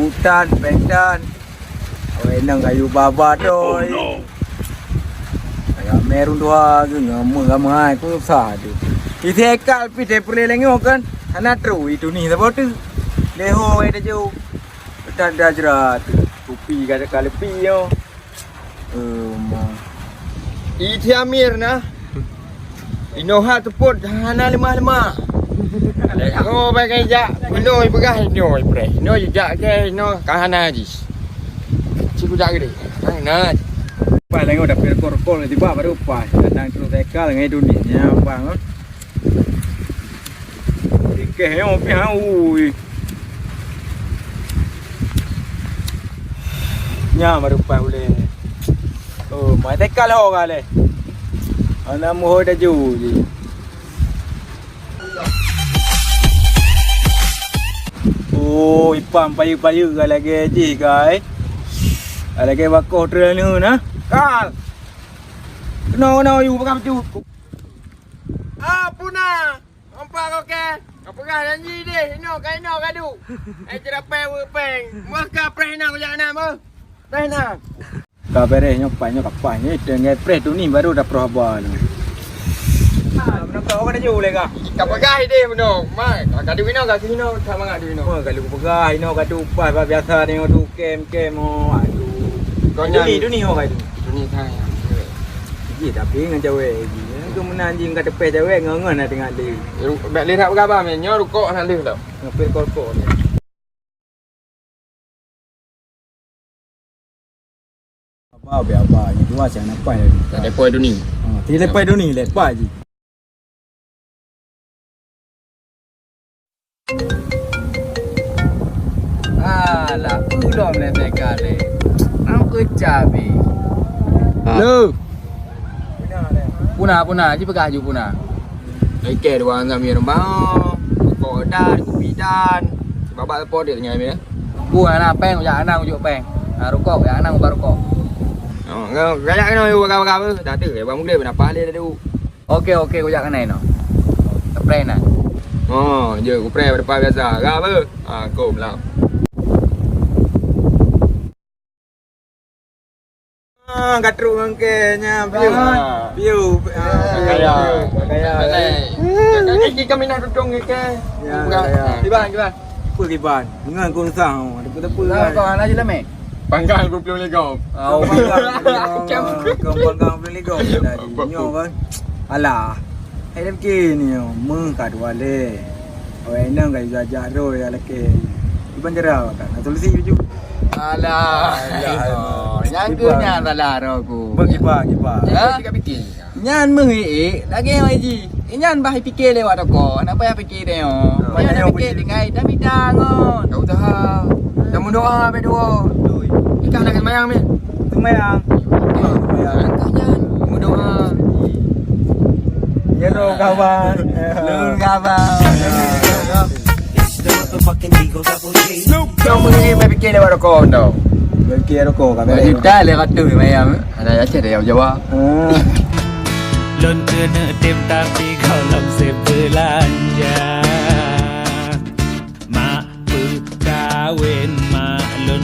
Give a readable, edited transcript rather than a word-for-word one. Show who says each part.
Speaker 1: hutan, pendan. Awak nang kayu babat doi. Ayam merun dua ke ngama-ngama aku susah tu. Isi ekal pi de perle lengo kan. Ana tru itu ni sebab tu. Leho ai dah jauh. Dan dah jerat. Kopi kada kali pi yo. Iti Amir nah. Inoha teput hana lemah-lemah. Oh bagai jak menoi begah inoi pre. Inoi jak ke ino kahana jis. Ciku jak gede. Hana. Pai lengo dah per kor-kor tiba baru pai. Kadang terus ekal ngai dunia bang. Dikeh yo pi ha ui. Nya baru pai boleh. Oh, mai tekal ho kale. Ana moho dah ju je. Oh, ipam payu-payu lagi ji kai. Lagi bakoh trenu nah. Kal. Kena you pakai baju. Puna. Nampak kau ke? Apa kah janji deh? Ino kadu. Cerap peng. Maka prehna kau jangan nama. Prehna. Kabere nyopai nyokap ni dengan pre tu ni baru dah perhaba ni. Benar kau ada jauh lega. Kau pegai dia benar. Mai, kadu ino kat sini no sama ngak ino. Oh, kalau pegai ino kadu upai biasa ni tu kem aduh. Kau ni ho kai tu. Ni kai. Ji tapi dengan cewek ji. Kau menanjing kat depan cewek ngangan nak tengok dia. Bak lihat berapa men nyo rukuk nak leh tau. Ngepek kol-kol ni. Apa ni tu macam apa ni? Lepas tu ni. Lepas tu ni lepas je. Alah, belum lepas kali. Aku cabi. Lu. Puna, ji pegah ju puna. Okey, dua ngam ya rembang. Kok dan kopi dan. Babak lepo dia dengan dia. Puna peng jak anang ujuk peng. Rokok jak anang baru rokok. Gaya kena you apa dah tu bang mula kenapa dia tu. Okey aku jak kena no. Spray nah. Oh, je aku spray depan biasa. Ga apa? Kom lah. Gatruk mangkenya view. Gaya. Kaki kami nak dudung ke. Kiban. Apa kiban? Dengan kau sang. Ada apa? Kau ana je lah mek. Panggang 25 legom. Panggang 25 legom tadi. Nyo kan. Alah. Hai dah begini yo. Mengkat wale. Oi nang kai jajak ro ya leke. Iban jerau kan. Solusi biju. Alah. Yang ke nyan salah aku. Begipa. Ya, tidak fikir. Nyan mengi lagi mai ji. Nyan bah fikir lewat aku. Nak payah fikir dia yo. Payah fikir dengan dah bidang on. Kau tahu. Jamu doa be doa. Ikan nak mayang ni. Tu mayang. Tanya. Mudah. Ya lo kawan. Kau mungkin berfikir lewat rokok tau. Berfikir rokok kan. Kita lewat tu mayang. Ada aja dia jawab.
Speaker 2: Lon kena tim tapi kau langsung belanja. Mak berkahwin mak lon